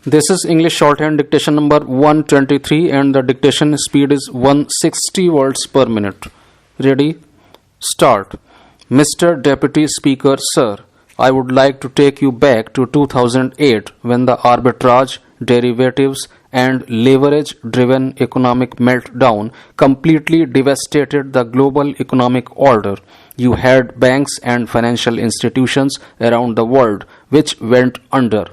This is English shorthand dictation number 123 and the dictation speed is 160 words per minute. Ready? Start. Mr. Deputy Speaker, sir, I would like to take you back to 2008 when the arbitrage, derivatives and leverage-driven economic meltdown completely devastated the global economic order. You had banks and financial institutions around the world which went under.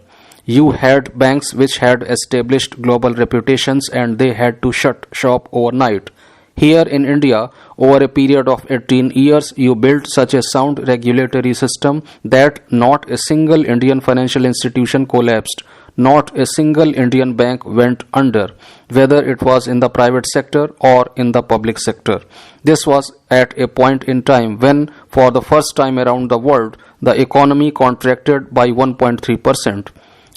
You had banks which had established global reputations and they had to shut shop overnight. Here in India, over a period of 18 years, you built such a sound regulatory system that not a single Indian financial institution collapsed. Not a single Indian bank went under, whether it was in the private sector or in the public sector. This was at a point in time when, for the first time around the world, the economy contracted by 1.3%.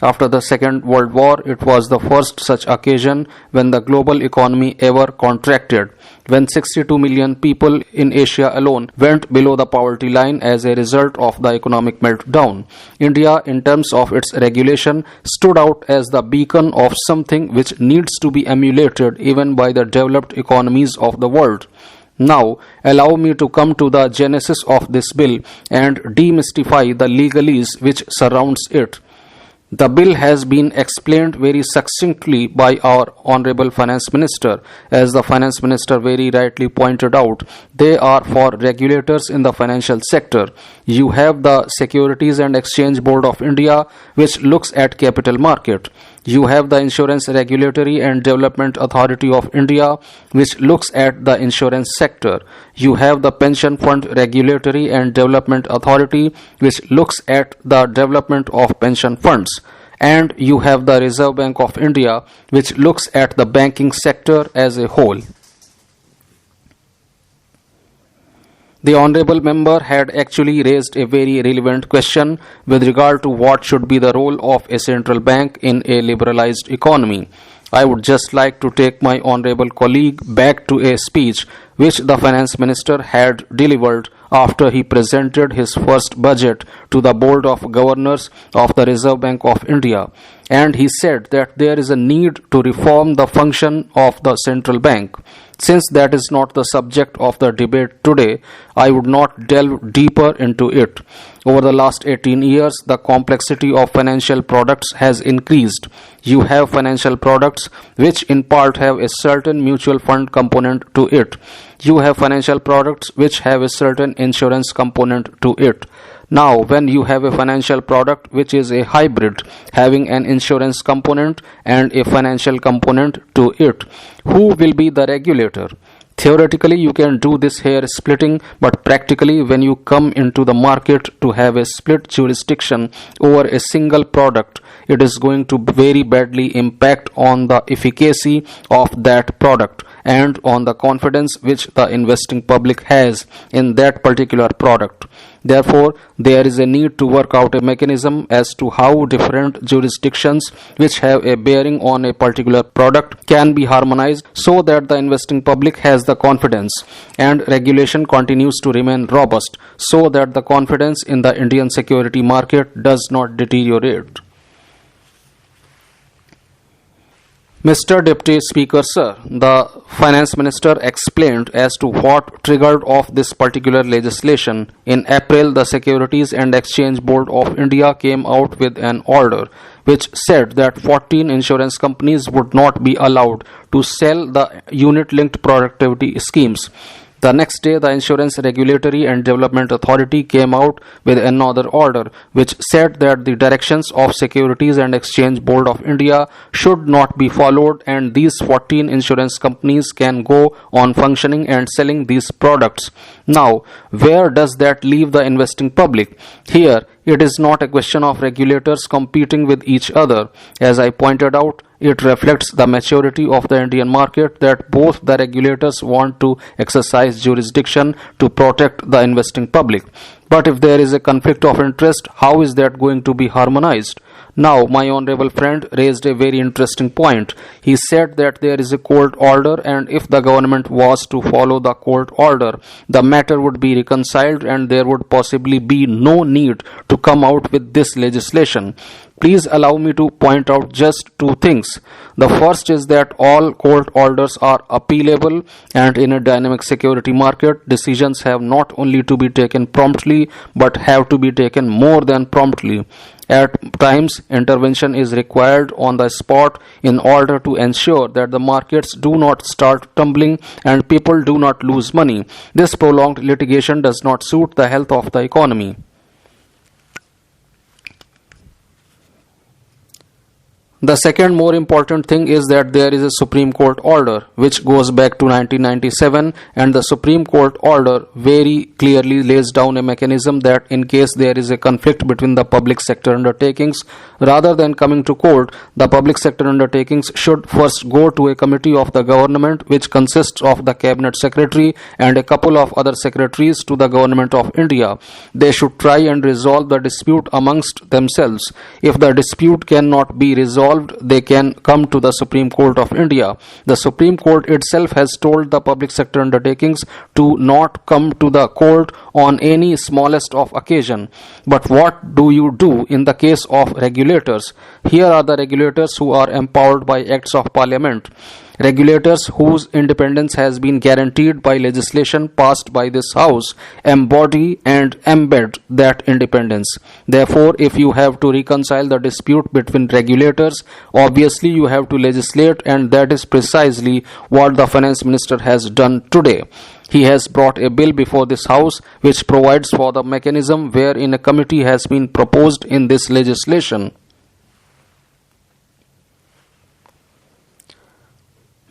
After the Second World War, it was the first such occasion when the global economy ever contracted, when 62 million people in Asia alone went below the poverty line as a result of the economic meltdown. India, in terms of its regulation, stood out as the beacon of something which needs to be emulated even by the developed economies of the world. Now, allow me to come to the genesis of this bill and demystify the legalese which surrounds it. The bill has been explained very succinctly by our Honorable Finance Minister. As the Finance Minister very rightly pointed out, they are for regulators in the financial sector. You have the Securities and Exchange Board of India, which looks at capital market. You have the Insurance Regulatory and Development Authority of India, which looks at the insurance sector. You have the Pension Fund Regulatory and Development Authority, which looks at the development of pension funds. And you have the Reserve Bank of India, which looks at the banking sector as a whole. The Honourable Member had actually raised a very relevant question with regard to what should be the role of a central bank in a liberalized economy. I would just like to take my honourable colleague back to a speech which the Finance Minister had delivered after he presented his first budget to the Board of Governors of the Reserve Bank of India. And he said that there is a need to reform the function of the central bank. Since that is not the subject of the debate today, I would not delve deeper into it. Over the last 18 years, the complexity of financial products has increased. You have financial products which in part have a certain mutual fund component to it. You have financial products which have a certain insurance component to it. Now, when you have a financial product which is a hybrid, having an insurance component and a financial component to it, who will be the regulator? Theoretically, you can do this hair splitting, but practically, when you come into the market to have a split jurisdiction over a single product, it is going to very badly impact on the efficacy of that product and on the confidence which the investing public has in that particular product. Therefore, there is a need to work out a mechanism as to how different jurisdictions which have a bearing on a particular product can be harmonized so that the investing public has the confidence and regulation continues to remain robust so that the confidence in the Indian security market does not deteriorate. Mr. Deputy Speaker, sir, the Finance Minister explained as to what triggered off this particular legislation. In April, the Securities and Exchange Board of India came out with an order which said that 14 insurance companies would not be allowed to sell the unit-linked productivity schemes. The next day, the Insurance Regulatory and Development Authority came out with another order which said that the directions of Securities and Exchange Board of India should not be followed and these 14 insurance companies can go on functioning and selling these products. Now, where does that leave the investing public? Here, it is not a question of regulators competing with each other. As I pointed out, it reflects the maturity of the Indian market that both the regulators want to exercise jurisdiction to protect the investing public. But if there is a conflict of interest, how is that going to be harmonized? Now, my honorable friend raised a very interesting point. He said that there is a court order and if the government was to follow the court order, the matter would be reconciled and there would possibly be no need to come out with this legislation. Please allow me to point out just two things. The first is that all court orders are appealable, and in a dynamic security market, decisions have not only to be taken promptly but have to be taken more than promptly. At times, intervention is required on the spot in order to ensure that the markets do not start tumbling and people do not lose money. This prolonged litigation does not suit the health of the economy. The second more important thing is that there is a Supreme Court order which goes back to 1997, and the Supreme Court order very clearly lays down a mechanism that in case there is a conflict between the public sector undertakings, rather than coming to court, the public sector undertakings should first go to a committee of the government which consists of the cabinet secretary and a couple of other secretaries to the government of India. They should try and resolve the dispute amongst themselves. If the dispute cannot be resolved, they can come to the Supreme Court of India. The Supreme Court itself has told the public sector undertakings to not come to the court on any smallest of occasion. But what do you do in the case of regulators? Here are the regulators who are empowered by acts of parliament. Regulators whose independence has been guaranteed by legislation passed by this House embody and embed that independence. Therefore, if you have to reconcile the dispute between regulators, obviously you have to legislate, and that is precisely what the Finance Minister has done today. He has brought a bill before this House which provides for the mechanism wherein a committee has been proposed in this legislation.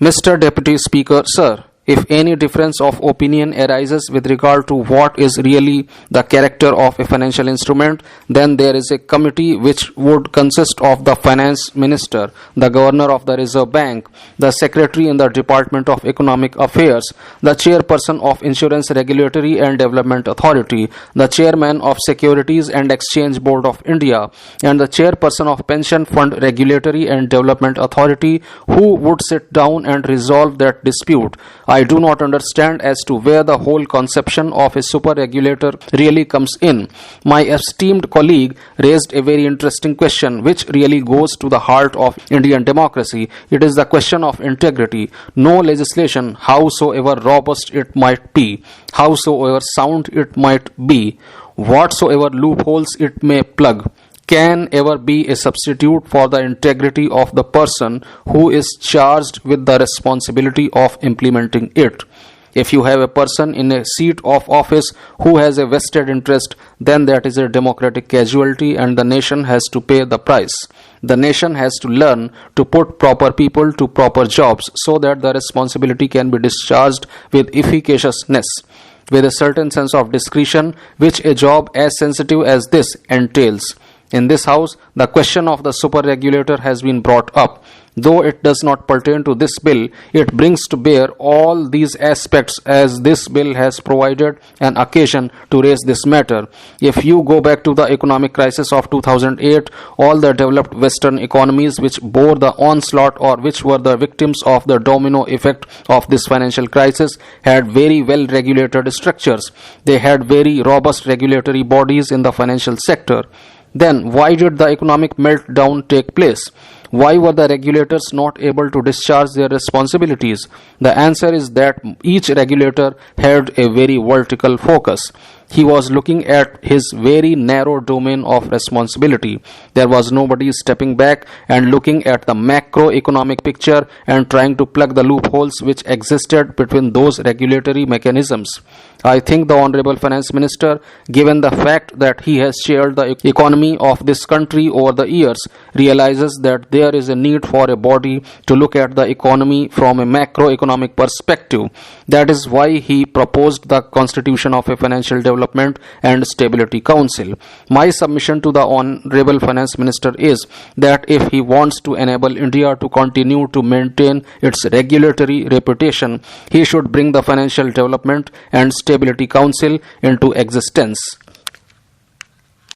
Mr. Deputy Speaker, Sir, if any difference of opinion arises with regard to what is really the character of a financial instrument, then there is a committee which would consist of the Finance Minister, the Governor of the Reserve Bank, the Secretary in the Department of Economic Affairs, the Chairperson of Insurance Regulatory and Development Authority, the Chairman of Securities and Exchange Board of India, and the Chairperson of Pension Fund Regulatory and Development Authority, who would sit down and resolve that dispute. I do not understand as to where the whole conception of a super regulator really comes in. My esteemed colleague raised a very interesting question which really goes to the heart of Indian democracy. It is the question of integrity. No legislation, howsoever robust it might be, howsoever sound it might be, whatsoever loopholes it may plug, can ever be a substitute for the integrity of the person who is charged with the responsibility of implementing it. If you have a person in a seat of office who has a vested interest, then that is a democratic casualty and the nation has to pay the price. The nation has to learn to put proper people to proper jobs so that the responsibility can be discharged with efficaciousness, with a certain sense of discretion which a job as sensitive as this entails. In this House, the question of the super regulator has been brought up. Though it does not pertain to this bill, it brings to bear all these aspects as this bill has provided an occasion to raise this matter. If you go back to the economic crisis of 2008, all the developed Western economies which bore the onslaught or which were the victims of the domino effect of this financial crisis had very well regulated structures. They had very robust regulatory bodies in the financial sector. Then why did the economic meltdown take place? Why were the regulators not able to discharge their responsibilities? The answer is that each regulator had a very vertical focus. He was looking at his very narrow domain of responsibility. There was nobody stepping back and looking at the macroeconomic picture and trying to plug the loopholes which existed between those regulatory mechanisms. I think the Honorable Finance Minister, given the fact that he has chaired the economy of this country over the years, realizes that there is a need for a body to look at the economy from a macroeconomic perspective. That is why he proposed the constitution of a Financial Development and Stability Council. My submission to the Honorable Finance Minister is that if he wants to enable India to continue to maintain its regulatory reputation, he should bring the Financial Development and Stability Council into existence.